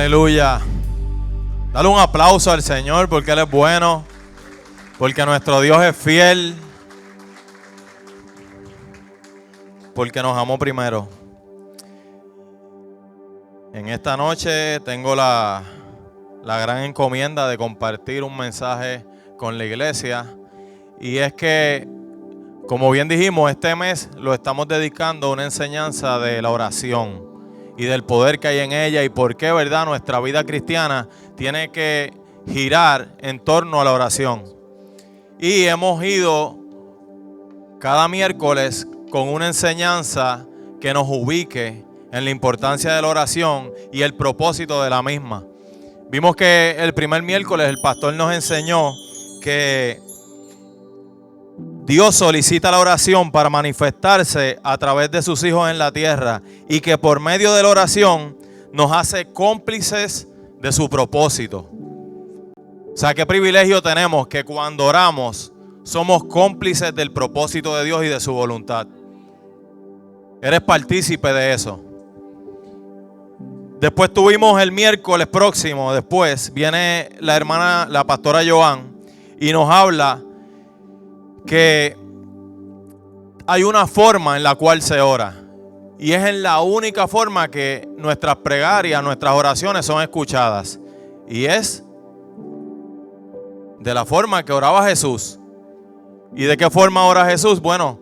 Aleluya. Dale un aplauso al Señor porque Él es bueno, porque nuestro Dios es fiel, porque nos amó primero. En esta noche tengo la gran encomienda de compartir un mensaje con la iglesia, y es que, como bien dijimos, este mes lo estamos dedicando a una enseñanza de la oración y del poder que hay en ella y por qué, ¿verdad?, nuestra vida cristiana tiene que girar en torno a la oración. Y hemos ido cada miércoles con una enseñanza que nos ubique en la importancia de la oración y el propósito de la misma. Vimos que el primer miércoles el pastor nos enseñó que Dios solicita la oración para manifestarse a través de sus hijos en la tierra y que por medio de la oración nos hace cómplices de su propósito. O sea, qué privilegio tenemos que cuando oramos somos cómplices del propósito de Dios y de su voluntad. Eres partícipe de eso. Después tuvimos el miércoles próximo, después viene la hermana, la pastora Joan, y nos habla que hay una forma en la cual se ora. Y es en la única forma que nuestras plegarias, nuestras oraciones son escuchadas. Y es de la forma que oraba Jesús. ¿Y de qué forma ora Jesús? Bueno,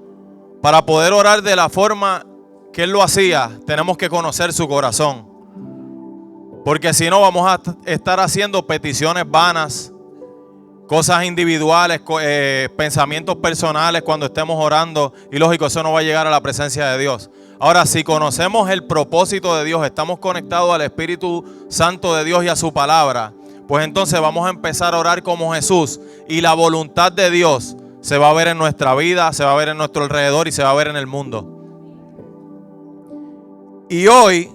para poder orar de la forma que Él lo hacía, tenemos que conocer su corazón. Porque si no, vamos a estar haciendo peticiones vanas, cosas individuales, pensamientos personales cuando estemos orando. Y lógico, eso no va a llegar a la presencia de Dios. Ahora, si conocemos el propósito de Dios, estamos conectados al Espíritu Santo de Dios y a su palabra, pues entonces vamos a empezar a orar como Jesús. Y la voluntad de Dios se va a ver en nuestra vida, se va a ver en nuestro alrededor y se va a ver en el mundo. Y hoy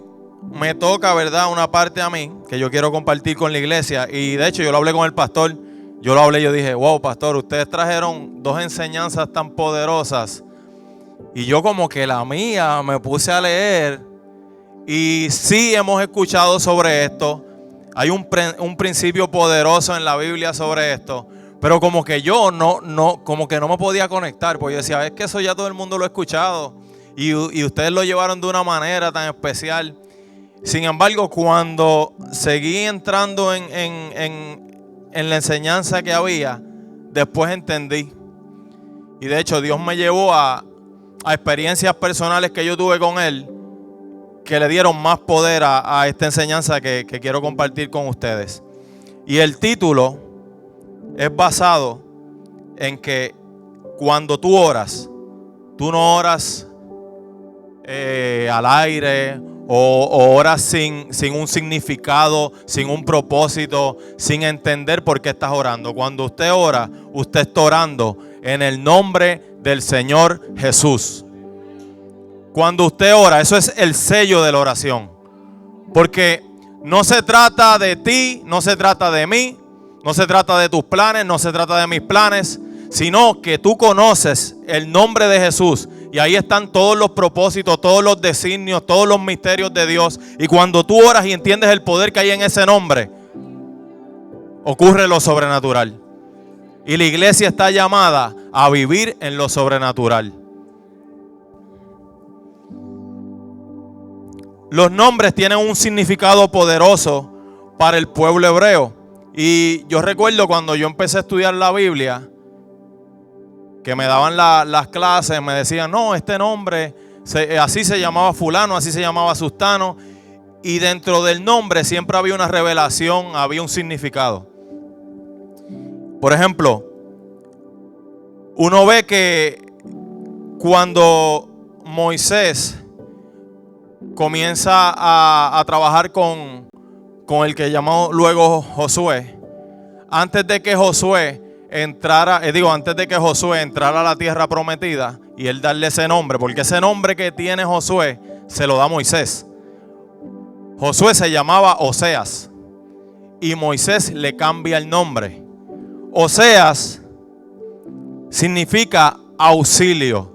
me toca, ¿verdad?, una parte a mí que yo quiero compartir con la iglesia. Y de hecho yo lo hablé con el pastor. Yo dije, wow, pastor, ustedes trajeron dos enseñanzas tan poderosas. Y yo como que la mía me puse a leer. Y sí hemos escuchado sobre esto. Hay un principio poderoso en la Biblia sobre esto. Pero como que yo como que no me podía conectar. Porque yo decía, es que eso ya todo el mundo lo ha escuchado. Y ustedes lo llevaron de una manera tan especial. Sin embargo, cuando seguí entrando en la enseñanza que había, después entendí. Y de hecho Dios me llevó a experiencias personales que yo tuve con Él, que le dieron más poder a esta enseñanza que quiero compartir con ustedes. Y el título es basado en que cuando tú oras, tú no oras al aire, o oras sin un significado, sin un propósito, sin entender por qué estás orando. Cuando usted ora, usted está orando en el nombre del Señor Jesús. Cuando usted ora, eso es el sello de la oración. Porque no se trata de ti, no se trata de mí, no se trata de tus planes, no se trata de mis planes, sino que tú conoces el nombre de Jesús. Y ahí están todos los propósitos, todos los designios, todos los misterios de Dios. Y cuando tú oras y entiendes el poder que hay en ese nombre, ocurre lo sobrenatural. Y la iglesia está llamada a vivir en lo sobrenatural. Los nombres tienen un significado poderoso para el pueblo hebreo. Y yo recuerdo cuando yo empecé a estudiar la Biblia, que me daban las clases, me decían, no, este nombre, así se llamaba fulano, así se llamaba sustano. Y dentro del nombre siempre había una revelación, había un significado. Por ejemplo, uno ve que cuando Moisés comienza a trabajar con el que llamó luego Josué, antes de que Josué entrara a la tierra prometida y él darle ese nombre, porque ese nombre que tiene Josué se lo da Moisés. Josué se llamaba Oseas y Moisés le cambia el nombre. Oseas significa auxilio,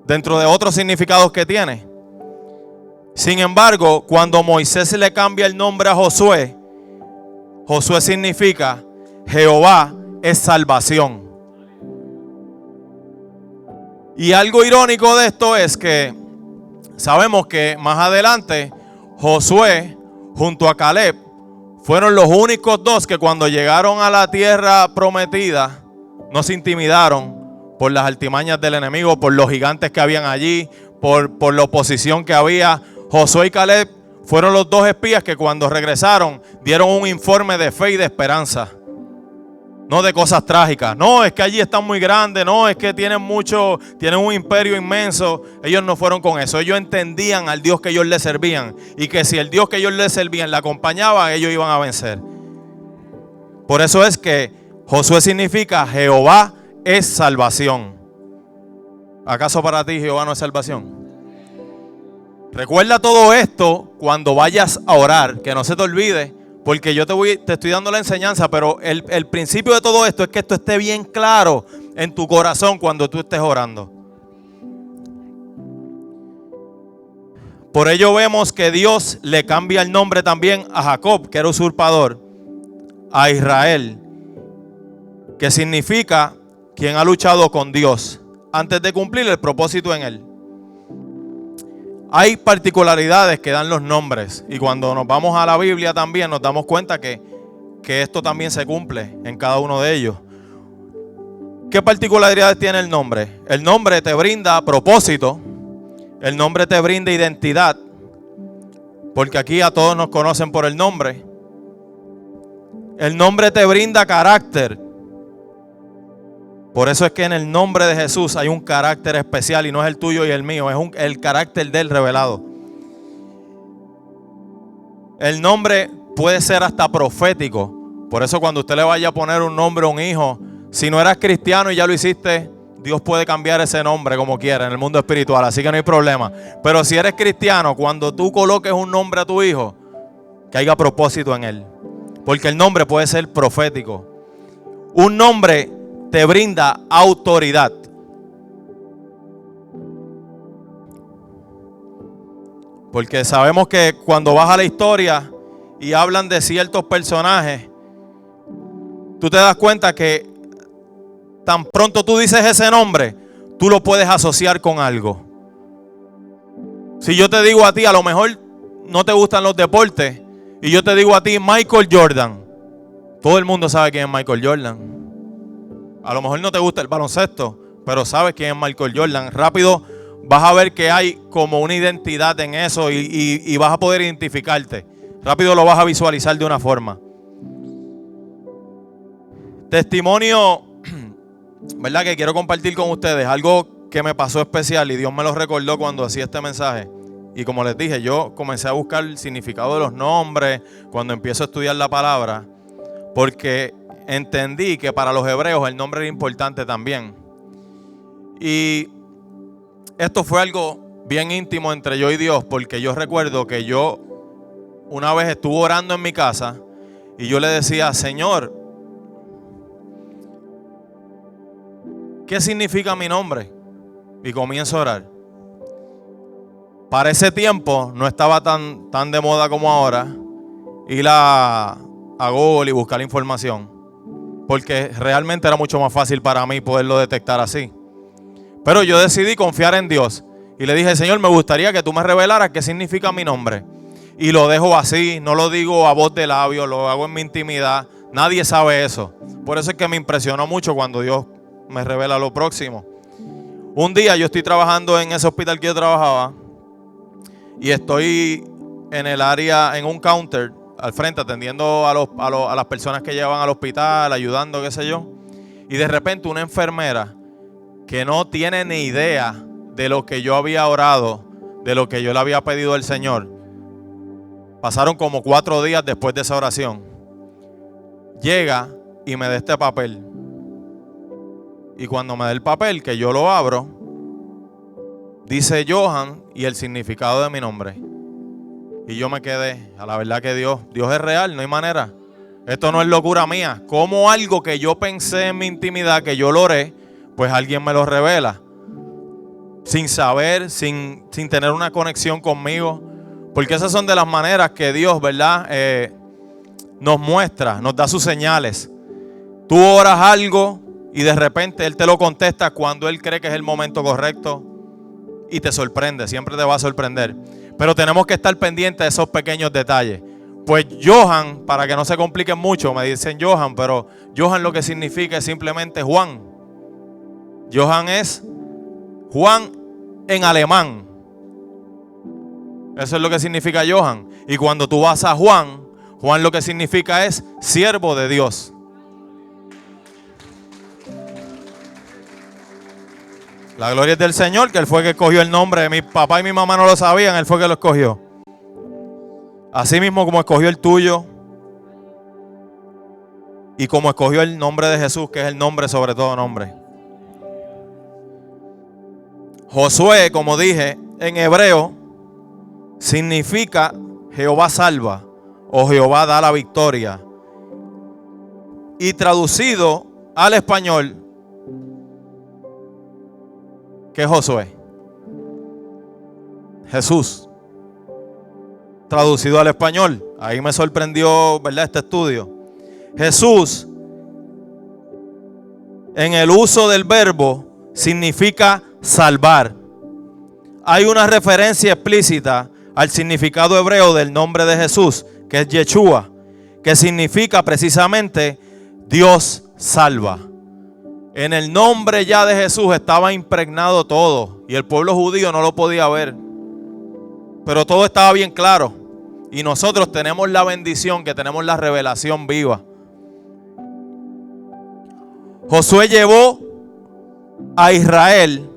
dentro de otros significados que tiene. Sin embargo, cuando Moisés le cambia el nombre a Josué, Josué significa Jehová es salvación. Y algo irónico de esto es que sabemos que más adelante Josué junto a Caleb fueron los únicos dos que cuando llegaron a la tierra prometida no se intimidaron por las artimañas del enemigo, por los gigantes que habían allí, por la oposición que había. Josué y Caleb fueron los dos espías que cuando regresaron dieron un informe de fe y de esperanza. No de cosas trágicas. No, es que allí están muy grandes. No, es que tienen un imperio inmenso. Ellos no fueron con eso. Ellos entendían al Dios que ellos le servían. Y que si el Dios que ellos le servían le acompañaba, ellos iban a vencer. Por eso es que Josué significa Jehová es salvación. ¿Acaso para ti Jehová no es salvación? Recuerda todo esto cuando vayas a orar. Que no se te olvide. Porque yo te estoy dando la enseñanza, pero el principio de todo esto es que esto esté bien claro en tu corazón cuando tú estés orando. Por ello vemos que Dios le cambia el nombre también a Jacob, que era usurpador, a Israel, que significa quien ha luchado con Dios antes de cumplir el propósito en él. Hay particularidades que dan los nombres y cuando nos vamos a la Biblia también nos damos cuenta que esto también se cumple en cada uno de ellos. ¿Qué particularidades tiene el nombre? El nombre te brinda propósito, el nombre te brinda identidad, porque aquí a todos nos conocen por el nombre. El nombre te brinda carácter. Por eso es que en el nombre de Jesús hay un carácter especial y no es el tuyo y el mío, es el carácter del revelado. El nombre puede ser hasta profético. Por eso cuando usted le vaya a poner un nombre a un hijo, si no eras cristiano y ya lo hiciste, Dios puede cambiar ese nombre como quiera en el mundo espiritual, así que no hay problema. Pero si eres cristiano, cuando tú coloques un nombre a tu hijo, que haya propósito en él. Porque el nombre puede ser profético. Un nombre te brinda autoridad. Porque sabemos que cuando vas a la historia y hablan de ciertos personajes, tú te das cuenta que tan pronto tú dices ese nombre, tú lo puedes asociar con algo. Si yo te digo a ti, a lo mejor no te gustan los deportes, y yo te digo a ti Michael Jordan, todo el mundo sabe quién es Michael Jordan. A lo mejor no te gusta el baloncesto, pero sabes quién es Michael Jordan. Rápido vas a ver que hay como una identidad en eso y vas a poder identificarte. Rápido lo vas a visualizar de una forma. Testimonio, ¿verdad? Que quiero compartir con ustedes. Algo que me pasó especial y Dios me lo recordó cuando hacía este mensaje. Y como les dije, yo comencé a buscar el significado de los nombres cuando empiezo a estudiar la palabra. Porque entendí que para los hebreos el nombre era importante también. Y esto fue algo bien íntimo entre yo y Dios, porque yo recuerdo que yo una vez estuve orando en mi casa y yo le decía, Señor, ¿qué significa mi nombre? Y comienzo a orar. Para ese tiempo no estaba tan de moda como ahora ir a Google y buscar información. Porque realmente era mucho más fácil para mí poderlo detectar así. Pero yo decidí confiar en Dios. Y le dije, Señor, me gustaría que tú me revelaras qué significa mi nombre. Y lo dejo así, no lo digo a voz de labio, lo hago en mi intimidad. Nadie sabe eso. Por eso es que me impresionó mucho cuando Dios me revela lo próximo. Un día yo estoy trabajando en ese hospital que yo trabajaba. Y estoy en el área, en un counter, al frente, atendiendo a las personas que llevan al hospital, ayudando, qué sé yo. Y de repente una enfermera que no tiene ni idea de lo que yo había orado, de lo que yo le había pedido al Señor. Pasaron como 4 días después de esa oración. Llega y me da este papel. Y cuando me da el papel, que yo lo abro, dice Johan y el significado de mi nombre. Y yo me quedé, a la verdad que Dios es real, no hay manera. Esto no es locura mía. Como algo que yo pensé en mi intimidad, que yo lo oré, pues alguien me lo revela. Sin saber, sin tener una conexión conmigo. Porque esas son de las maneras que Dios, ¿verdad? Nos muestra, nos da sus señales. Tú oras algo y de repente Él te lo contesta cuando Él cree que es el momento correcto y te sorprende, siempre te va a sorprender. Pero tenemos que estar pendientes de esos pequeños detalles. Pues Johan, para que no se compliquen mucho, me dicen Johan, pero Johan lo que significa es simplemente Juan. Johan es Juan en alemán. Eso es lo que significa Johan. Y cuando tú vas a Juan, Juan lo que significa es siervo de Dios. La gloria es del Señor, que Él fue el que escogió el nombre. De mi papá y mi mamá no lo sabían, Él fue el que lo escogió. Así mismo como escogió el tuyo y como escogió el nombre de Jesús, que es el nombre sobre todo nombre. Josué, como dije, en hebreo significa Jehová salva o Jehová da la victoria. Y traducido al español, ¿qué es Josué? Jesús. Traducido al español. Ahí me sorprendió, ¿verdad?, este estudio. Jesús, en el uso del verbo, significa salvar. Hay una referencia explícita al significado hebreo del nombre de Jesús, que es Yeshua, que significa precisamente Dios salva. En el nombre ya de Jesús estaba impregnado todo y el pueblo judío no lo podía ver, pero todo estaba bien claro. Y nosotros tenemos la bendición, que tenemos la revelación viva. Josué llevó a Israel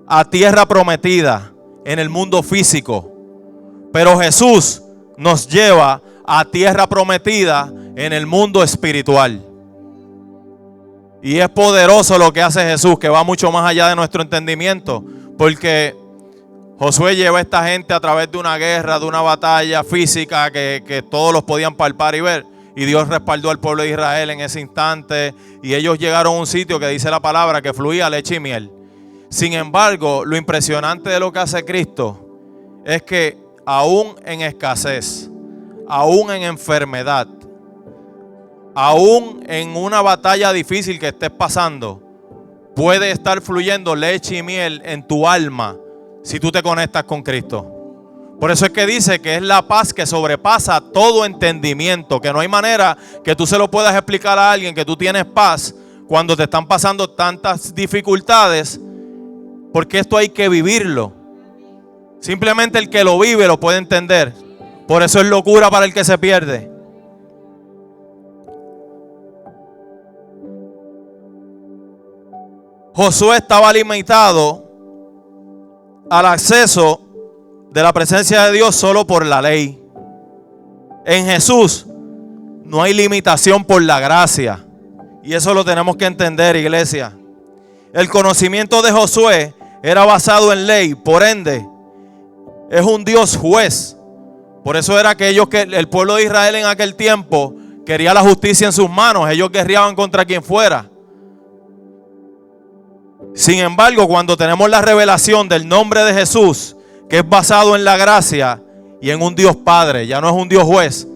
a tierra prometida en el mundo físico, pero Jesús nos lleva a tierra prometida en el mundo espiritual. Y es poderoso lo que hace Jesús, que va mucho más allá de nuestro entendimiento, porque Josué lleva a esta gente a través de una guerra, de una batalla física que todos los podían palpar y ver. Y Dios respaldó al pueblo de Israel en ese instante. Y ellos llegaron a un sitio que dice la palabra que fluía leche y miel. Sin embargo, lo impresionante de lo que hace Cristo es que aún en escasez, aún en enfermedad, aún en una batalla difícil que estés pasando, puede estar fluyendo leche y miel en tu alma si tú te conectas con Cristo. Por eso es que dice que es la paz que sobrepasa todo entendimiento, que no hay manera que tú se lo puedas explicar a alguien que tú tienes paz cuando te están pasando tantas dificultades, porque esto hay que vivirlo. Simplemente el que lo vive lo puede entender. Por eso es locura para el que se pierde. Josué estaba limitado al acceso de la presencia de Dios solo por la ley. En Jesús no hay limitación por la gracia. Y eso lo tenemos que entender, iglesia. El conocimiento de Josué era basado en ley, por ende, es un Dios juez. Por eso era que el pueblo de Israel en aquel tiempo quería la justicia en sus manos. Ellos guerreaban contra quien fuera. Sin embargo, cuando tenemos la revelación del nombre de Jesús, que es basado en la gracia y en un Dios Padre, ya no es un Dios juez.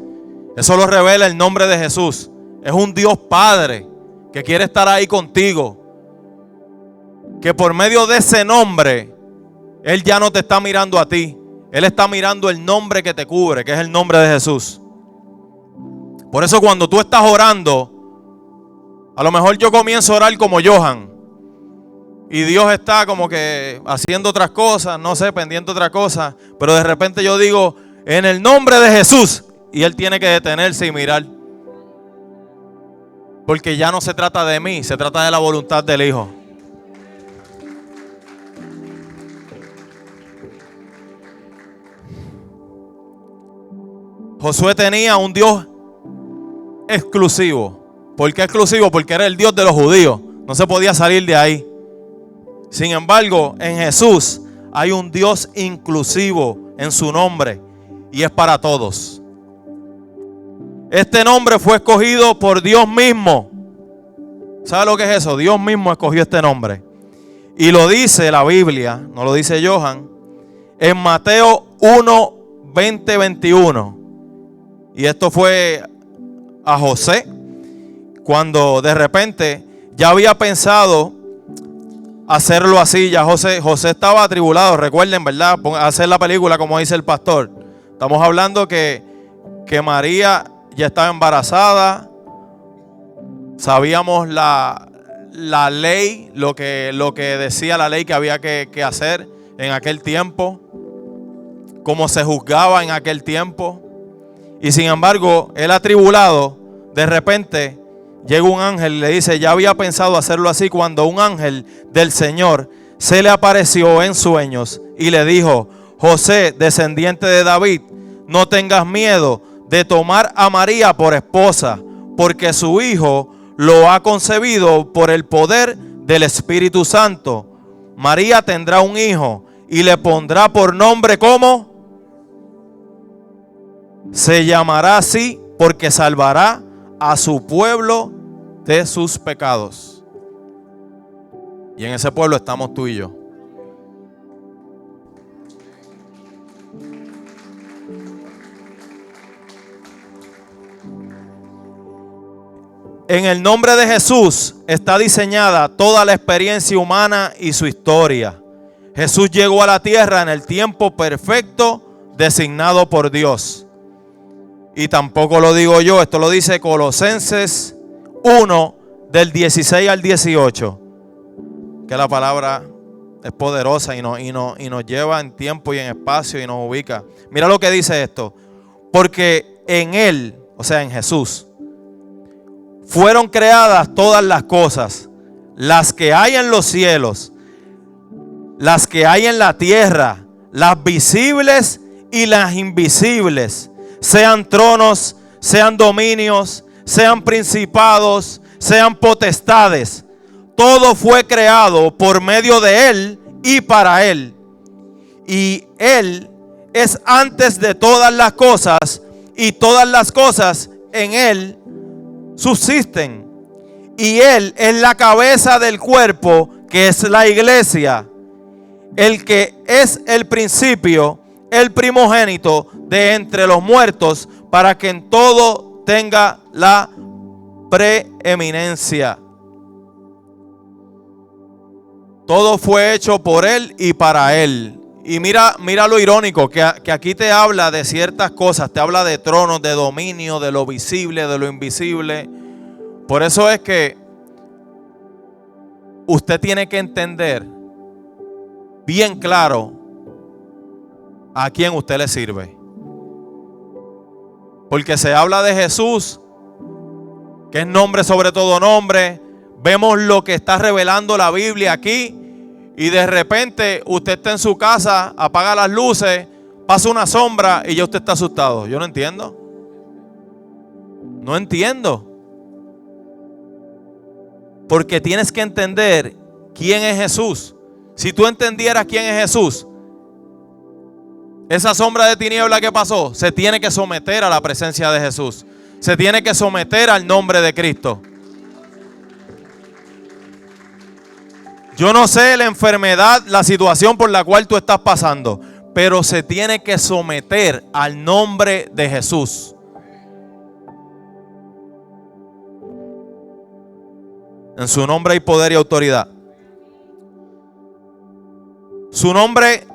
Eso lo revela el nombre de Jesús. Es un Dios Padre que quiere estar ahí contigo. Que por medio de ese nombre, Él ya no te está mirando a ti. Él está mirando el nombre que te cubre, que es el nombre de Jesús. Por eso cuando tú estás orando, a lo mejor yo comienzo a orar como Johan. Y Dios está como que haciendo otras cosas, no sé, pendiente de otras cosas. Pero de repente yo digo, en el nombre de Jesús. Y Él tiene que detenerse y mirar. Porque ya no se trata de mí, se trata de la voluntad del Hijo. Josué tenía un Dios exclusivo. ¿Por qué exclusivo? Porque era el Dios de los judíos. No se podía salir de ahí. Sin embargo, en Jesús hay un Dios inclusivo en su nombre y es para todos. Este nombre fue escogido por Dios mismo. ¿Sabe lo que es eso? Dios mismo escogió este nombre. Y lo dice la Biblia, no lo dice Johan, en Mateo 1, 20:21. Y esto fue a José, cuando de repente ya había pensado hacerlo así. Ya José estaba atribulado, recuerden, ¿verdad? Hacer la película como dice el pastor. Estamos hablando que María ya estaba embarazada. Sabíamos la ley, lo que decía la ley que había que hacer en aquel tiempo, cómo se juzgaba en aquel tiempo. Y sin embargo, él atribulado, de repente llega un ángel y le dice, ya había pensado hacerlo así, cuando un ángel del Señor se le apareció en sueños y le dijo, José, descendiente de David, no tengas miedo de tomar a María por esposa, porque su hijo lo ha concebido por el poder del Espíritu Santo. María tendrá un hijo y le pondrá por nombre, ¿cómo? Se llamará así porque salvará a su pueblo de sus pecados. Y en ese pueblo estamos tú y yo. En el nombre de Jesús está diseñada toda la experiencia humana y su historia. Jesús llegó a la tierra en el tiempo perfecto designado por Dios. Y tampoco lo digo yo, esto lo dice Colosenses 1, del 16 al 18. Que la palabra es poderosa y nos lleva en tiempo y en espacio y nos ubica. Mira lo que dice esto. Porque en Él, o sea en Jesús, fueron creadas todas las cosas, las que hay en los cielos, las que hay en la tierra, las visibles y las invisibles, sean tronos, sean dominios, sean principados, sean potestades. Todo fue creado por medio de Él y para Él. Y Él es antes de todas las cosas, y todas las cosas en Él subsisten. Y Él es la cabeza del cuerpo, que es la iglesia, el que es el principio, el primogénito de entre los muertos, para que en todo tenga la preeminencia. Todo fue hecho por Él y para Él. Y mira lo irónico, que aquí te habla de ciertas cosas, te habla de tronos, de dominio, de lo visible, de lo invisible. Por eso es que usted tiene que entender bien claro a quién usted le sirve. Porque se habla de Jesús, que es nombre sobre todo nombre. Vemos lo que está revelando la Biblia aquí. Y de repente usted está en su casa, apaga las luces, pasa una sombra y ya usted está asustado. Yo no entiendo. No entiendo. Porque tienes que entender quién es Jesús. Si tú entendieras quién es Jesús, esa sombra de tiniebla que pasó se tiene que someter a la presencia de Jesús. Se tiene que someter al nombre de Cristo. Yo no sé la enfermedad, la situación por la cual tú estás pasando, pero se tiene que someter al nombre de Jesús. En su nombre hay poder y autoridad. Su nombre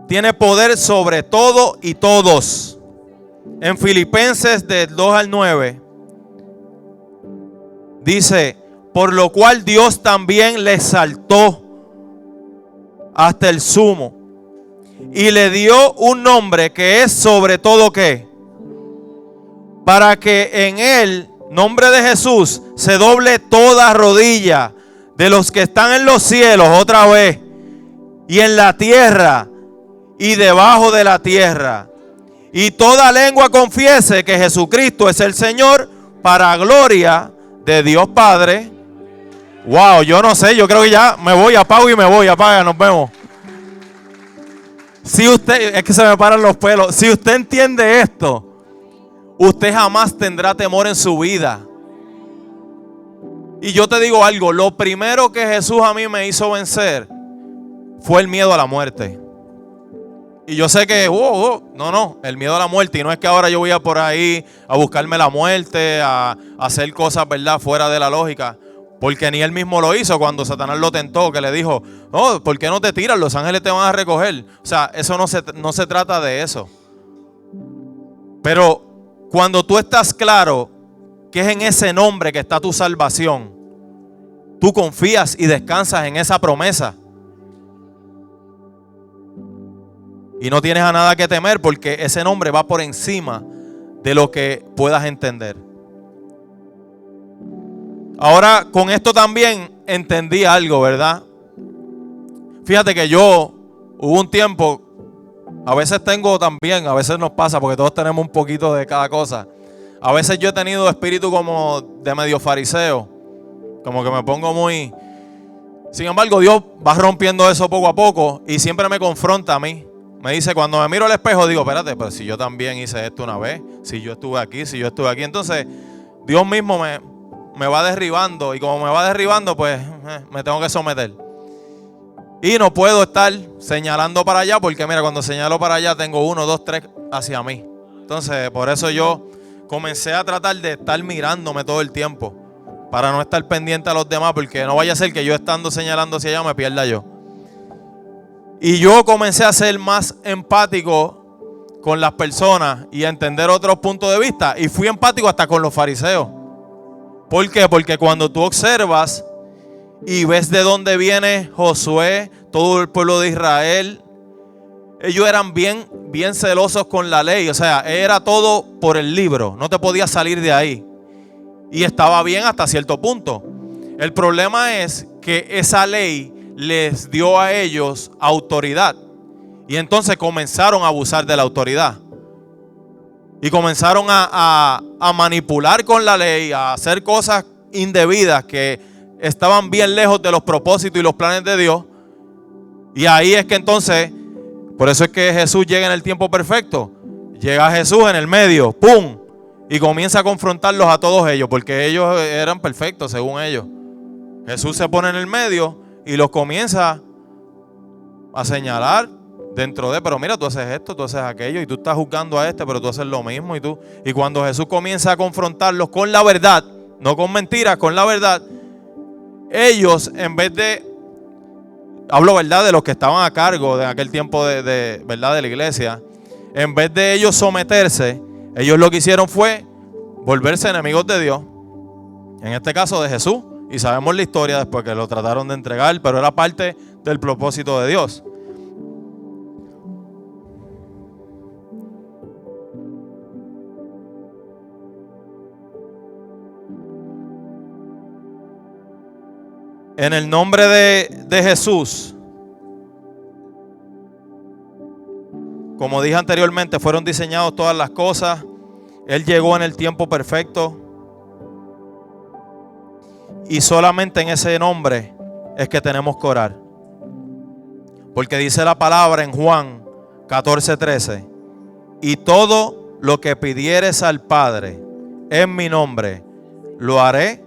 tiene poder sobre todo y todos. En Filipenses del 2 al 9 dice: por lo cual Dios también le exaltó hasta el sumo y le dio un nombre que es sobre todo ¿qué? Para que en el nombre de Jesús se doble toda rodilla de los que están en los cielos, otra vez, y en la tierra y debajo de la tierra, y toda lengua confiese que Jesucristo es el Señor, para gloria de Dios Padre. Wow, yo no sé, yo creo que ya me voy, apago y me voy, apaga, nos vemos. Si usted, es que se me paran los pelos, si usted entiende esto, usted jamás tendrá temor en su vida. Y yo te digo algo, lo primero que Jesús a mí me hizo vencer fue el miedo a la muerte. Y yo sé que, no, el miedo a la muerte. Y no es que ahora yo voy a por ahí a buscarme la muerte, a hacer cosas, ¿verdad?, fuera de la lógica. Porque ni él mismo lo hizo cuando Satanás lo tentó, que le dijo, no, ¿por qué no te tiras? Los ángeles te van a recoger. O sea, eso no se trata de eso. Pero cuando tú estás claro que es en ese nombre que está tu salvación, tú confías y descansas en esa promesa. Y no tienes a nada que temer porque ese nombre va por encima de lo que puedas entender. Ahora, con esto también entendí algo, ¿verdad? Fíjate que hubo un tiempo, a veces tengo también, a veces nos pasa porque todos tenemos un poquito de cada cosa. A veces yo he tenido espíritu como de medio fariseo, como que me pongo muy... Sin embargo, Dios va rompiendo eso poco a poco y siempre me confronta a mí. Me dice, cuando me miro al espejo, digo, espérate, pero si yo también hice esto una vez, si yo estuve aquí, si yo estuve aquí. Entonces, Dios mismo me va derribando y como me va derribando, pues me tengo que someter. Y no puedo estar señalando para allá porque mira, cuando señalo para allá tengo 1, 2, 3 hacia mí. Entonces, por eso yo comencé a tratar de estar mirándome todo el tiempo para no estar pendiente a los demás, porque no vaya a ser que yo estando señalando hacia allá me pierda yo. Y yo comencé a ser más empático con las personas y a entender otros puntos de vista. Y fui empático hasta con los fariseos. ¿Por qué? Porque cuando tú observas y ves de dónde viene Josué, todo el pueblo de Israel, ellos eran bien celosos con la ley. O sea, era todo por el libro. No te podías salir de ahí. Y estaba bien hasta cierto punto. El problema es que esa ley les dio a ellos autoridad. Y entonces comenzaron a abusar de la autoridad. Y comenzaron a manipular con la ley, a hacer cosas indebidas que estaban bien lejos de los propósitos y los planes de Dios. Y ahí es que entonces, por eso es que Jesús llega en el tiempo perfecto. Llega Jesús en el medio, ¡pum! Y comienza a confrontarlos a todos ellos, porque ellos eran perfectos según ellos. Jesús se pone en el medio y los comienza a señalar dentro de, pero mira, tú haces esto, tú haces aquello, y tú estás juzgando a este, pero tú haces lo mismo. Y cuando Jesús comienza a confrontarlos con la verdad, no con mentiras, con la verdad, ellos, en vez de, hablo verdad de los que estaban a cargo de aquel tiempo de verdad de la iglesia, en vez de ellos someterse, ellos lo que hicieron fue volverse enemigos de Dios, en este caso de Jesús. Y sabemos la historia después que lo trataron de entregar, pero era parte del propósito de Dios. En el nombre de Jesús, como dije anteriormente, fueron diseñadas todas las cosas. Él llegó en el tiempo perfecto. Y solamente en ese nombre es que tenemos que orar. Porque dice la palabra en Juan 14:13. Y todo lo que pidieres al Padre en mi nombre, lo haré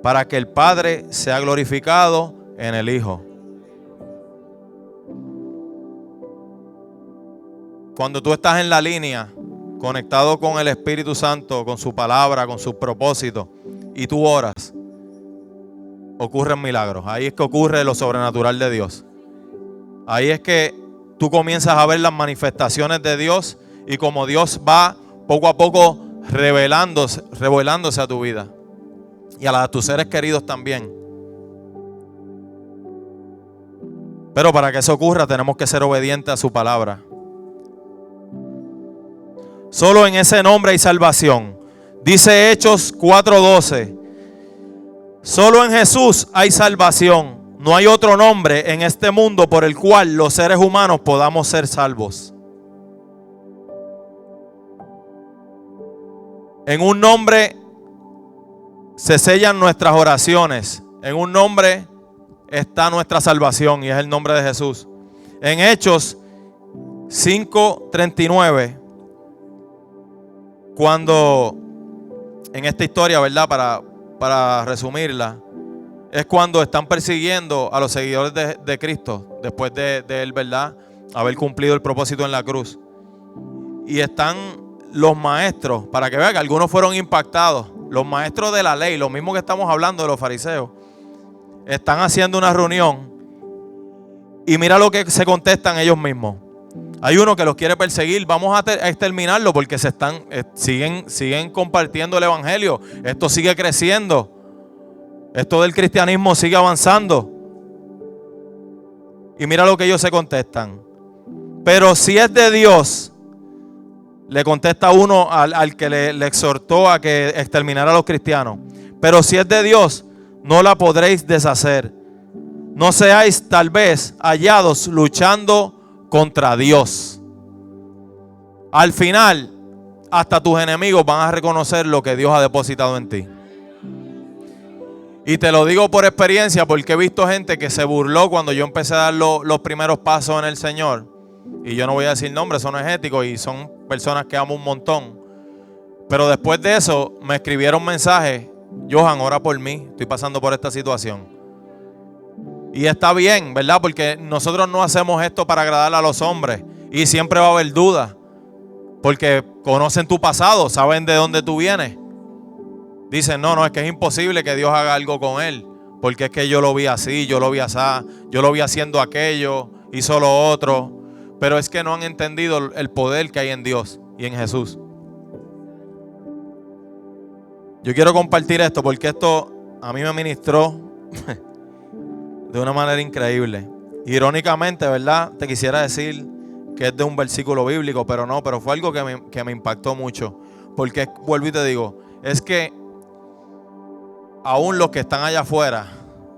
para que el Padre sea glorificado en el Hijo. Cuando tú estás en la línea, conectado con el Espíritu Santo, con su palabra, con sus propósitos, y tú oras, ocurren milagros. Ahí es que ocurre lo sobrenatural de Dios. Ahí es que tú comienzas a ver las manifestaciones de Dios y como Dios va poco a poco revelándose a tu vida y a tus seres queridos también. Pero para que eso ocurra tenemos que ser obedientes a su palabra. Solo en ese nombre hay salvación. Dice Hechos 4:12. Solo en Jesús hay salvación. No hay otro nombre en este mundo por el cual los seres humanos podamos ser salvos. En un nombre se sellan nuestras oraciones. En un nombre está nuestra salvación y es el nombre de Jesús. En Hechos 5:39, cuando en esta historia, ¿verdad? Para resumirla, es cuando están persiguiendo a los seguidores de Cristo después de él, ¿verdad? haber cumplido el propósito en la cruz. Y están los maestros, para que vean que algunos fueron impactados, los maestros de la ley, lo mismo que estamos hablando de los fariseos, están haciendo una reunión y mira lo que se contestan ellos mismos. Hay uno que los quiere perseguir, vamos a exterminarlo porque siguen compartiendo el evangelio, esto sigue creciendo, esto del cristianismo sigue avanzando. Y mira lo que ellos se contestan. Pero si es de Dios, le contesta uno al que le exhortó a que exterminara a los cristianos. Pero si es de Dios, no la podréis deshacer. No seáis tal vez hallados luchando contra Dios. Al final, hasta tus enemigos van a reconocer lo que Dios ha depositado en ti. Y te lo digo por experiencia, porque he visto gente que se burló cuando yo empecé a dar los primeros pasos en el Señor. Y yo no voy a decir nombres, son éticos y son personas que amo un montón. Pero después de eso me escribieron mensajes: Johan, ora por mí, estoy pasando por esta situación. Y está bien, ¿verdad? Porque nosotros no hacemos esto para agradar a los hombres. Y siempre va a haber dudas, porque conocen tu pasado, saben de dónde tú vienes. Dicen, no, es que es imposible que Dios haga algo con él, porque es que yo lo vi así, yo lo vi así, yo lo vi haciendo aquello, hizo lo otro. Pero es que no han entendido el poder que hay en Dios y en Jesús. Yo quiero compartir esto porque esto a mí me ministró de una manera increíble. Irónicamente, ¿verdad? Te quisiera decir que es de un versículo bíblico, pero no, pero fue algo que me impactó mucho. Porque vuelvo y te digo, es que aún los que están allá afuera,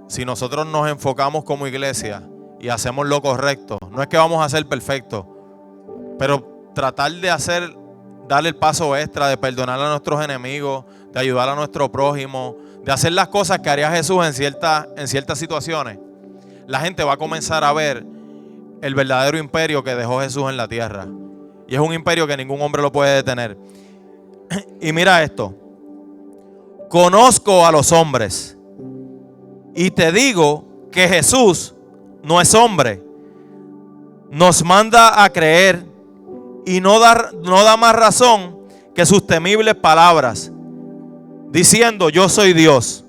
si nosotros nos enfocamos como iglesia y hacemos lo correcto, no es que vamos a ser perfectos, pero tratar de darle el paso extra, de perdonar a nuestros enemigos, de ayudar a nuestro prójimo, de hacer las cosas que haría Jesús en ciertas situaciones, la gente va a comenzar a ver el verdadero imperio que dejó Jesús en la tierra. Y es un imperio que ningún hombre lo puede detener. Y mira esto: conozco a los hombres y te digo que Jesús no es hombre. Nos manda a creer y no da más razón que sus temibles palabras, diciendo: yo soy Dios.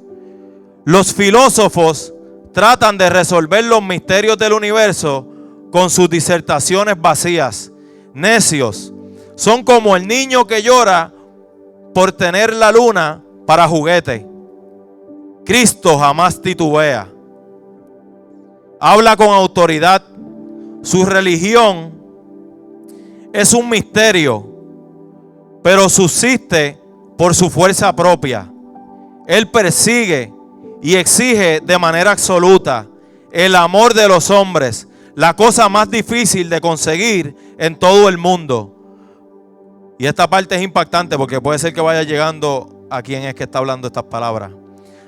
Los filósofos tratan de resolver los misterios del universo con sus disertaciones vacías. Necios, son como el niño que llora por tener la luna para juguete. Cristo jamás titubea. Habla con autoridad. Su religión es un misterio, pero subsiste por su fuerza propia. Él persigue y exige de manera absoluta el amor de los hombres, la cosa más difícil de conseguir en todo el mundo. Y esta parte es impactante porque puede ser que vaya llegando a quien es que está hablando estas palabras.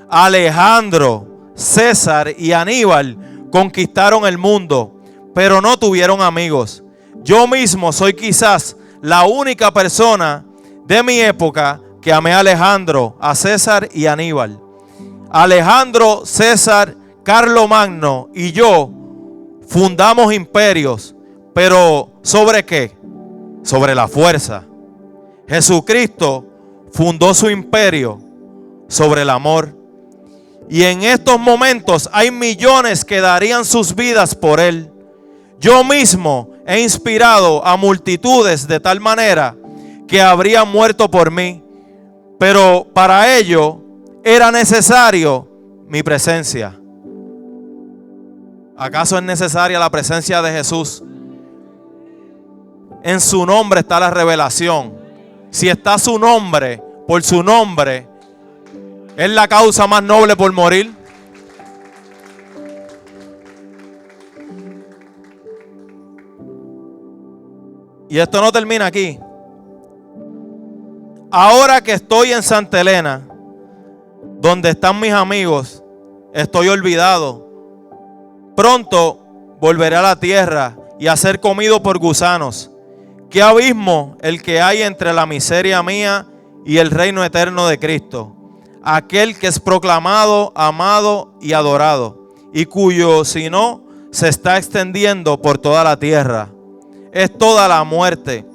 Alejandro, César y Aníbal conquistaron el mundo, pero no tuvieron amigos. Yo mismo soy quizás la única persona de mi época que amé a Alejandro, a César y a Aníbal. Alejandro, César, Carlomagno y yo fundamos imperios, pero ¿sobre qué? Sobre la fuerza. Jesucristo fundó su imperio sobre el amor. Y en estos momentos hay millones que darían sus vidas por él. Yo mismo he inspirado a multitudes de tal manera que habrían muerto por mí. Pero para ello era necesario mi presencia. ¿Acaso es necesaria la presencia de Jesús? En su nombre está la revelación. Si está su nombre, por su nombre, es la causa más noble por morir. Y esto no termina aquí. Ahora que estoy en Santa Elena, donde están mis amigos, estoy olvidado. Pronto volveré a la tierra y a ser comido por gusanos. ¿Qué abismo el que hay entre la miseria mía y el reino eterno de Cristo? Aquel que es proclamado, amado y adorado, y cuyo si no se está extendiendo por toda la tierra. Es toda la muerte.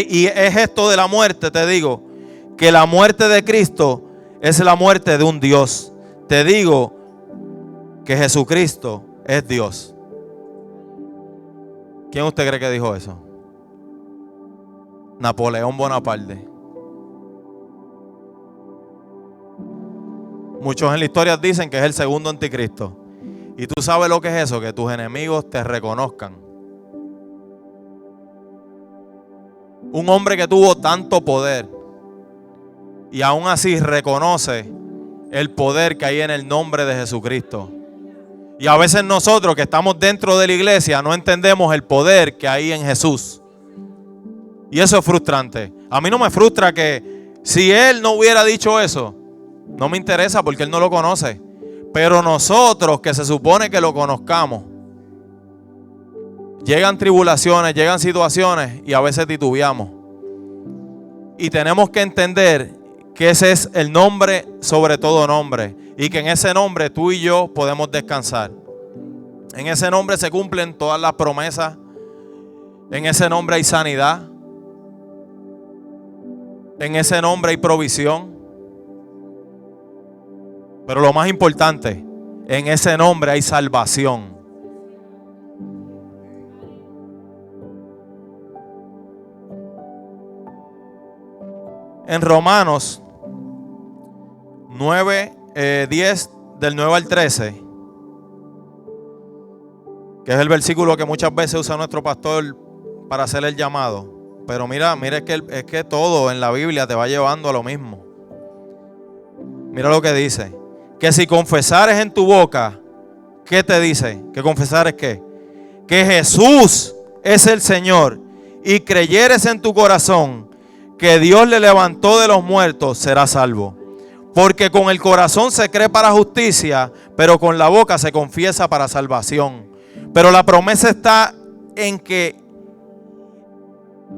Y es esto de la muerte, te digo, que la muerte de Cristo es la muerte de un Dios. Te digo que Jesucristo es Dios. ¿Quién usted cree que dijo eso? Napoleón Bonaparte. Muchos en la historia dicen que es el segundo anticristo. Y tú sabes lo que es eso, que tus enemigos te reconozcan. Un hombre que tuvo tanto poder y aún así reconoce el poder que hay en el nombre de Jesucristo. Y a veces nosotros que estamos dentro de la iglesia no entendemos el poder que hay en Jesús. Y eso es frustrante. A mí no me frustra que si Él no hubiera dicho eso, no me interesa porque Él no lo conoce. Pero nosotros que se supone que lo conozcamos, llegan tribulaciones, llegan situaciones y a veces titubeamos. Y tenemos que entender que ese es el nombre sobre todo nombre. Y que en ese nombre tú y yo podemos descansar. En ese nombre se cumplen todas las promesas. En ese nombre hay sanidad. En ese nombre hay provisión. Pero lo más importante, en ese nombre hay salvación. En Romanos 9, 10, del 9 al 13, que es el versículo que muchas veces usa nuestro pastor para hacer el llamado. Pero mira, es que todo en la Biblia te va llevando a lo mismo. Mira lo que dice. Que si confesares en tu boca, ¿qué te dice? Que confesares ¿qué? Que Jesús es el Señor y creyeres en tu corazón que Dios le levantó de los muertos, serás salvo. Porque con el corazón se cree para justicia, pero con la boca se confiesa para salvación. Pero la promesa está en que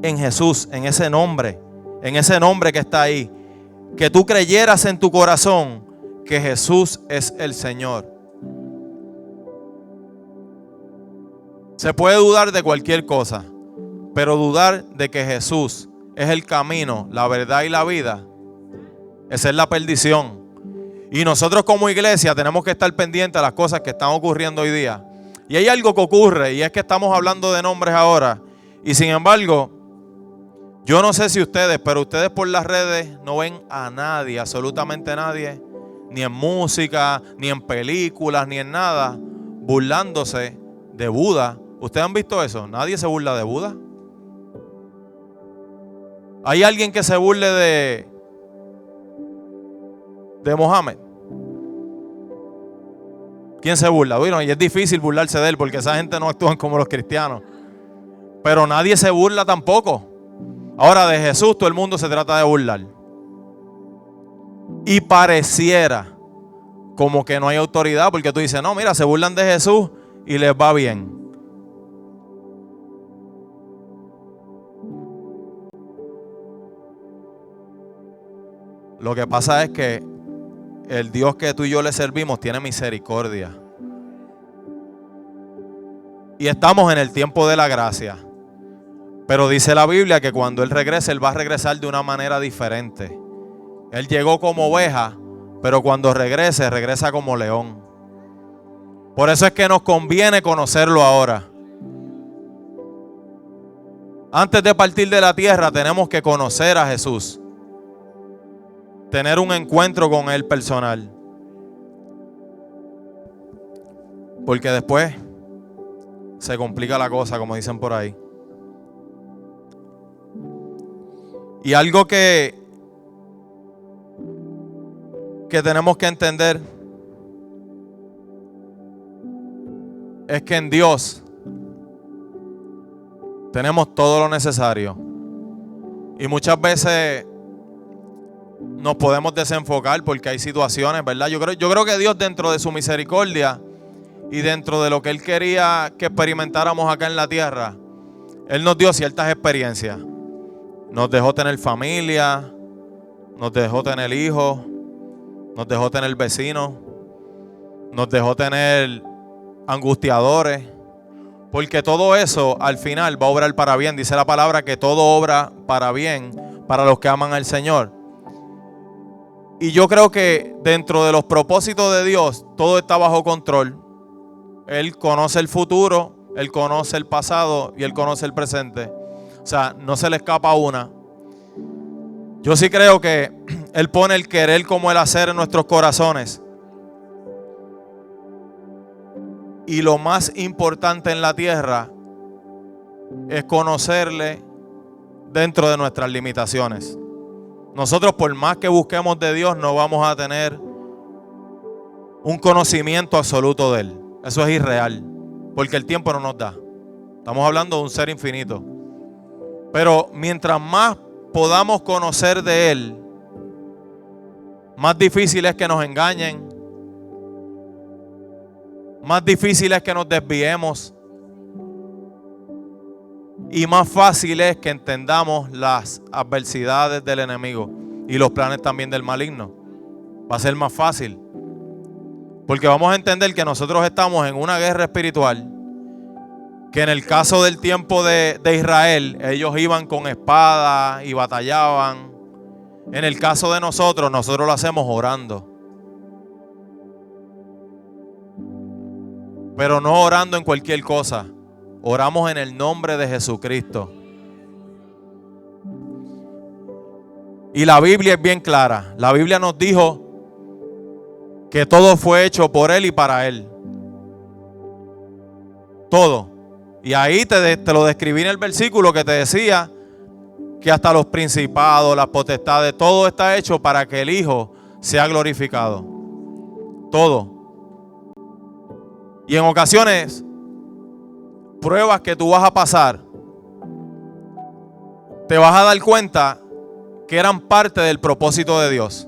en Jesús, en ese nombre que está ahí, que tú creyeras en tu corazón que Jesús es el Señor. Se puede dudar de cualquier cosa, pero dudar de que Jesús es el camino, la verdad y la vida, esa es la perdición. Y nosotros como iglesia tenemos que estar pendientes de las cosas que están ocurriendo hoy día. Y hay algo que ocurre, y es que estamos hablando de nombres ahora. Y sin embargo, yo no sé si ustedes, pero ustedes por las redes no ven a nadie, absolutamente nadie, ni en música, ni en películas, ni en nada, burlándose de Buda. ¿Ustedes han visto eso? Nadie se burla de Buda. ¿Hay alguien que se burle de Mohammed? ¿Quién se burla? Bueno, y es difícil burlarse de él porque esa gente no actúa como los cristianos. Pero nadie se burla tampoco. Ahora de Jesús todo el mundo se trata de burlar. Y pareciera como que no hay autoridad porque tú dices, no, mira, se burlan de Jesús y les va bien. Lo que pasa es que el Dios que tú y yo le servimos tiene misericordia. Y estamos en el tiempo de la gracia. Pero dice la Biblia que cuando Él regrese, Él va a regresar de una manera diferente. Él llegó como oveja, pero cuando regrese, regresa como león. Por eso es que nos conviene conocerlo ahora. Antes de partir de la tierra, tenemos que conocer a Jesús. Tener un encuentro con Él personal. Porque después se complica la cosa, como dicen por ahí. Y algo que tenemos que entender es que en Dios tenemos todo lo necesario. Y muchas veces nos podemos desenfocar porque hay situaciones, ¿verdad? Yo creo que Dios, dentro de su misericordia y dentro de lo que Él quería que experimentáramos acá en la tierra, Él nos dio ciertas experiencias. Nos dejó tener familia, nos dejó tener hijos, nos dejó tener vecinos, nos dejó tener angustiadores, porque todo eso al final va a obrar para bien. Dice la palabra que todo obra para bien para los que aman al Señor. Y yo creo que dentro de los propósitos de Dios, todo está bajo control. Él conoce el futuro, Él conoce el pasado y Él conoce el presente. O sea, no se le escapa una. Yo sí creo que Él pone el querer como el hacer en nuestros corazones. Y lo más importante en la tierra es conocerle dentro de nuestras limitaciones. Nosotros, por más que busquemos de Dios, no vamos a tener un conocimiento absoluto de Él. Eso es irreal, porque el tiempo no nos da. Estamos hablando de un ser infinito. Pero mientras más podamos conocer de Él, más difícil es que nos engañen, más difícil es que nos desviemos y más fácil es que entendamos las adversidades del enemigo y los planes también del maligno. Va a ser más fácil, porque vamos a entender que nosotros estamos en una guerra espiritual, que en el caso del tiempo de Israel, ellos iban con espada y batallaban. En el caso de nosotros lo hacemos orando. Pero no orando en cualquier cosa. Oramos en el nombre de Jesucristo. Y la Biblia es bien clara. La Biblia nos dijo que todo fue hecho por Él y para Él. Todo. Y ahí te lo describí en el versículo que te decía que hasta los principados, las potestades, todo está hecho para que el Hijo sea glorificado. Todo. Y en ocasiones, pruebas que tú vas a pasar, te vas a dar cuenta que eran parte del propósito de Dios.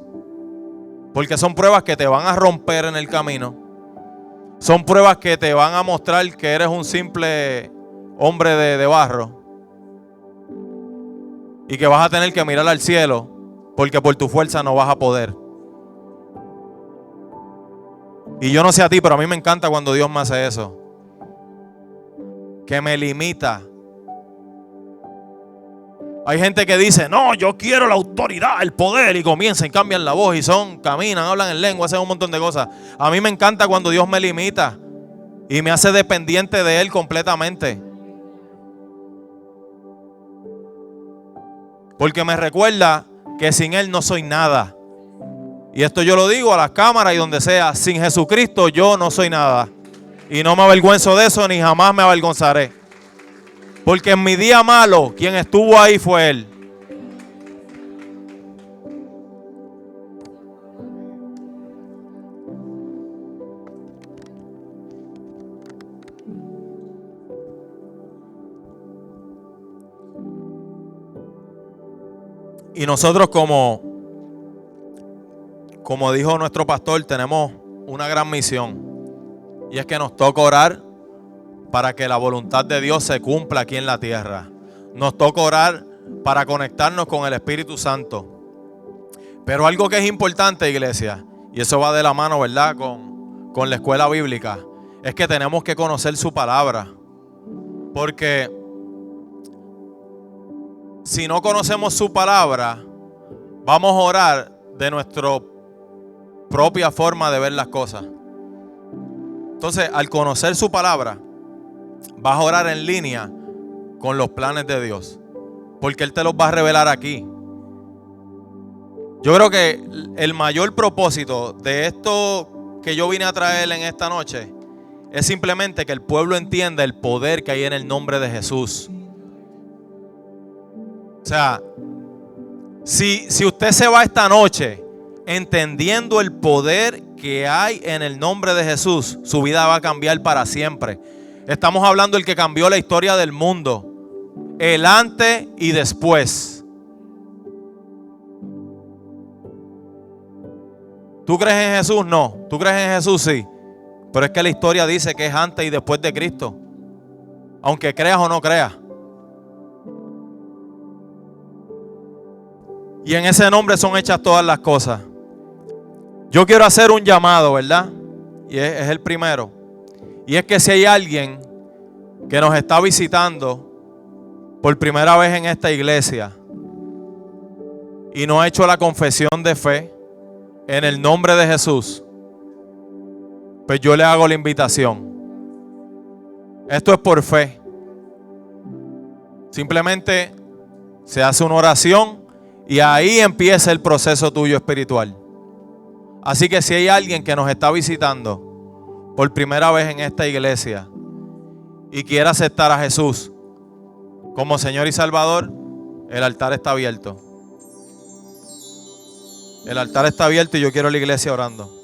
Porque son pruebas que te van a romper en el camino. Son pruebas que te van a mostrar que eres un simple hombre de barro. Y que vas a tener que mirar al cielo, porque por tu fuerza no vas a poder. Y yo no sé a ti, pero a mí me encanta cuando Dios me hace eso. Que me limita. Hay gente que dice, no, yo quiero la autoridad, el poder, y comienzan, cambian la voz y caminan, hablan en lengua, hacen un montón de cosas. A mí me encanta cuando Dios me limita y me hace dependiente de Él completamente. Porque me recuerda que sin Él no soy nada. Y esto yo lo digo a las cámaras y donde sea. Sin Jesucristo yo no soy nada. Y no me avergüenzo de eso ni jamás me avergonzaré. Porque en mi día malo, quien estuvo ahí fue Él. Y nosotros como dijo nuestro pastor, tenemos una gran misión. Y es que nos toca orar para que la voluntad de Dios se cumpla aquí en la tierra. Nos toca orar para conectarnos con el Espíritu Santo. Pero algo que es importante, iglesia, y eso va de la mano, ¿verdad?, con la escuela bíblica, es que tenemos que conocer su palabra. Porque si no conocemos su palabra, vamos a orar de nuestra propia forma de ver las cosas. Entonces, al conocer su palabra, vas a orar en línea con los planes de Dios, porque Él te los va a revelar aquí. Yo creo que el mayor propósito de esto que yo vine a traer en esta noche es simplemente que el pueblo entienda el poder que hay en el nombre de Jesús. O sea, si usted se va esta noche entendiendo el poder que hay en el nombre de Jesús, su vida va a cambiar para siempre. Estamos hablando del que cambió la historia del mundo, el antes y después. ¿Tú crees en Jesús? No. ¿Tú crees en Jesús? Sí. Pero es que la historia dice que es antes y después de Cristo, aunque creas o no creas. Y en ese nombre son hechas todas las cosas. Yo quiero hacer un llamado, ¿verdad? Y es el primero. Y es que si hay alguien que nos está visitando por primera vez en esta iglesia y no ha hecho la confesión de fe en el nombre de Jesús, pues yo le hago la invitación. Esto es por fe. Simplemente se hace una oración y ahí empieza el proceso tuyo espiritual. Así que si hay alguien que nos está visitando por primera vez en esta iglesia y quiere aceptar a Jesús como Señor y Salvador, el altar está abierto. El altar está abierto y yo quiero la iglesia orando.